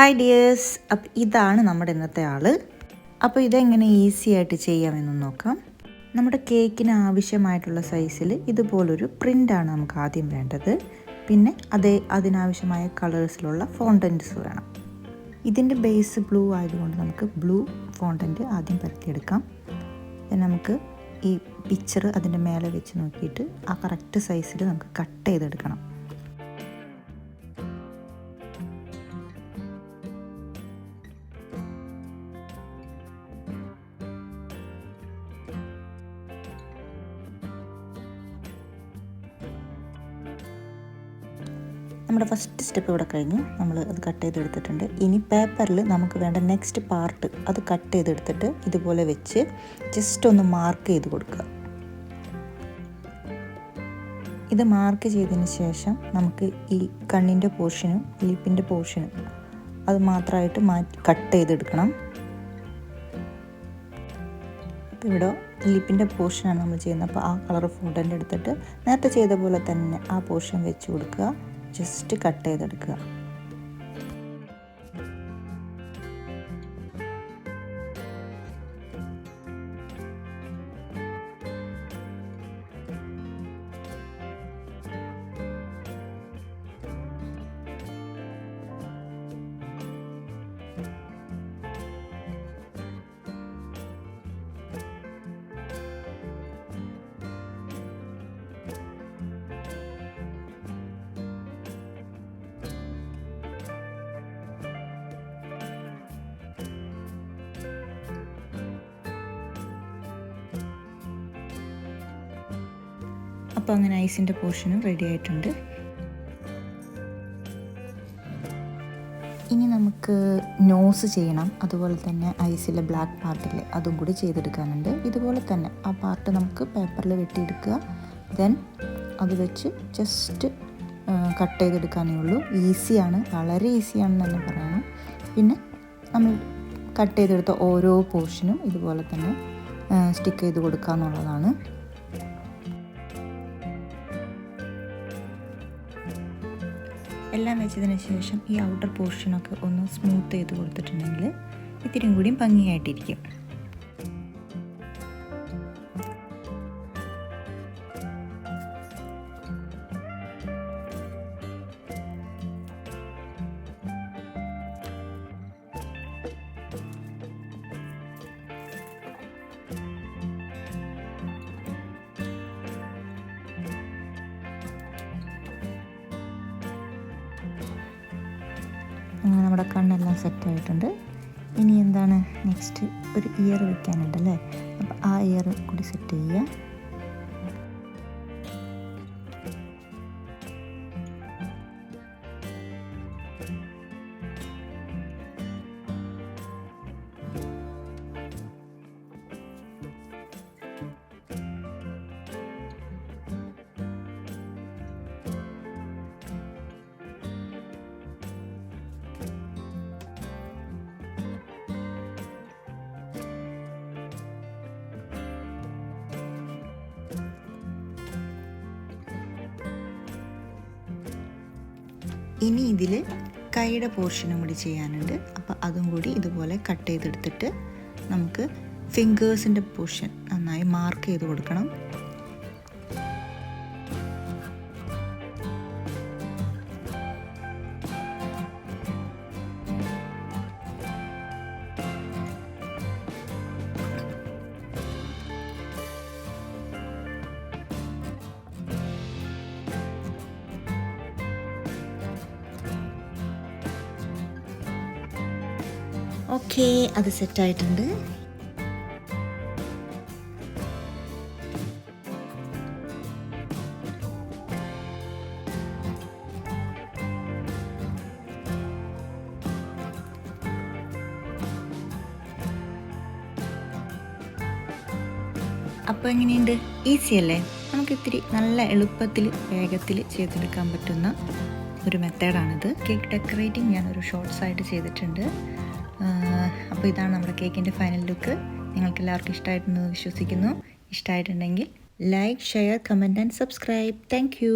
Hi dears, അപ്പോൾ ഇതാണ് നമ്മുടെ ഇന്നത്തെ ആൾ. അപ്പോൾ ഇതെങ്ങനെ ഈസി ആയിട്ട് ചെയ്യാമെന്ന് നോക്കാം. നമ്മുടെ കേക്കിന് ആവശ്യമായിട്ടുള്ള സൈസിൽ ഇതുപോലൊരു പ്രിൻ്റാണ് നമുക്ക് ആദ്യം വേണ്ടത്. പിന്നെ അതിനാവശ്യമായ കളേഴ്സിലുള്ള ഫോണ്ടൻറ്റ്സ് വേണം. ഇതിൻ്റെ ബേസ് ബ്ലൂ ആയതുകൊണ്ട് നമുക്ക് ബ്ലൂ ഫോണ്ടൻറ്റ് ആദ്യം പരത്തിയെടുക്കാം. പിന്നെ നമുക്ക് ഈ പിക്ചർ അതിൻ്റെ മേലെ വെച്ച് നോക്കിയിട്ട് ആ കറക്റ്റ് സൈസിൽ നമുക്ക് കട്ട് ചെയ്തെടുക്കണം. നമ്മുടെ ഫസ്റ്റ് സ്റ്റെപ്പ് ഇവിടെ കഴിഞ്ഞു. നമ്മൾ അത് കട്ട് ചെയ്തെടുത്തിട്ടുണ്ട്. ഇനി പേപ്പറിൽ നമുക്ക് വേണ്ട നെക്സ്റ്റ് പാർട്ട് അത് കട്ട് ചെയ്തെടുത്തിട്ട് ഇതുപോലെ വെച്ച് ജസ്റ്റ് ഒന്ന് മാർക്ക് ചെയ്ത് കൊടുക്കുക. ഇത് മാർക്ക് ചെയ്തതിന് ശേഷം നമുക്ക് ഈ കണ്ണിൻ്റെ പോർഷനും ലിപ്പിൻ്റെ പോർഷനും അത് മാത്രമായിട്ട് കട്ട് ചെയ്തെടുക്കണം. അപ്പോൾ ഇവിടെ ലിപ്പിൻ്റെ പോർഷനാണ് നമ്മൾ ചെയ്യുന്നത്. അപ്പോൾ ആ കളർ ഫോണ്ടൻ്റ് എടുത്തിട്ട് നേരത്തെ ചെയ്ത പോലെ തന്നെ ആ പോർഷൻ വെച്ച് കൊടുക്കുക. ജസ്റ്റ് കട്ട് ചെയ്തെടുക്കുക. അപ്പോൾ അങ്ങനെ ഐസിൻ്റെ പോർഷനും റെഡി ആയിട്ടുണ്ട്. ഇനി നമുക്ക് നോസ് ചെയ്യണം. അതുപോലെ തന്നെ ഐസിലെ ബ്ലാക്ക് പാർട്ടില്ലേ അതും കൂടി ചെയ്തെടുക്കാനുണ്ട്. ഇതുപോലെ തന്നെ ആ പാർട്ട് നമുക്ക് പേപ്പറിൽ വെട്ടിയെടുക്കുക. ദെൻ അത് വെച്ച് ജസ്റ്റ് കട്ട് ചെയ്തെടുക്കാനേ ഉള്ളൂ. ഈസിയാണ്, വളരെ ഈസിയാണെന്ന് തന്നെ പറയണം. പിന്നെ നമ്മൾ കട്ട് ചെയ്തെടുത്ത ഓരോ പോർഷനും ഇതുപോലെ തന്നെ സ്റ്റിക്ക് ചെയ്ത് കൊടുക്കുക എന്നുള്ളതാണ്. എല്ലാം വെച്ചതിന് ശേഷം ഈ ഔട്ടർ പോർഷനൊക്കെ ഒന്ന് സ്മൂത്ത് ചെയ്ത് കൊടുത്തിട്ടുണ്ടെങ്കിൽ ഇത്തിരിയും കൂടിയും ഭംഗിയായിട്ടിരിക്കും. അങ്ങനെ നമ്മുടെ കണ്ണെല്ലാം സെറ്റായിട്ടുണ്ട്. ഇനി എന്താണ് നെക്സ്റ്റ്, ഒരു ഇയർ വെക്കാനുണ്ടല്ലേ. അപ്പോൾ ആ ഇയർ കൂടി സെറ്റ് ചെയ്യുക. ഇനി ഇതിൽ കൈയുടെ പോർഷനും കൂടി ചെയ്യാനുണ്ട്. അപ്പോൾ അതും കൂടി ഇതുപോലെ കട്ട് ചെയ്തെടുത്തിട്ട് നമുക്ക് ഫിംഗേഴ്സിൻ്റെ പോർഷൻ നന്നായി മാർക്ക് ചെയ്ത് കൊടുക്കണം. ഓക്കെ, അത് സെറ്റായിട്ടുണ്ട്. അപ്പോൾ എങ്ങനെയുണ്ട്? ഈസി അല്ലേ? നമുക്ക് ഇത്തിരി നല്ല എളുപ്പത്തിൽ വേഗത്തിൽ ചെയ്തെടുക്കാൻ പറ്റുന്ന ഒരു മെത്തേഡാണിത്. കേക്ക് ഡെക്കറേറ്റിംഗ് ഞാനൊരു ഷോർട്സ് ആയിട്ട് ചെയ്തിട്ടുണ്ട്. അപ്പോൾ ഇതാണ് നമ്മുടെ കേക്കിൻ്റെ ഫൈനൽ ലുക്ക്. നിങ്ങൾക്ക് എല്ലാവർക്കും ഇഷ്ടമായിട്ടുണ്ടെന്ന് വിശ്വസിക്കുന്നു. ഇഷ്ടമായിട്ടുണ്ടെങ്കിൽ like, share, comment and subscribe. Thank you.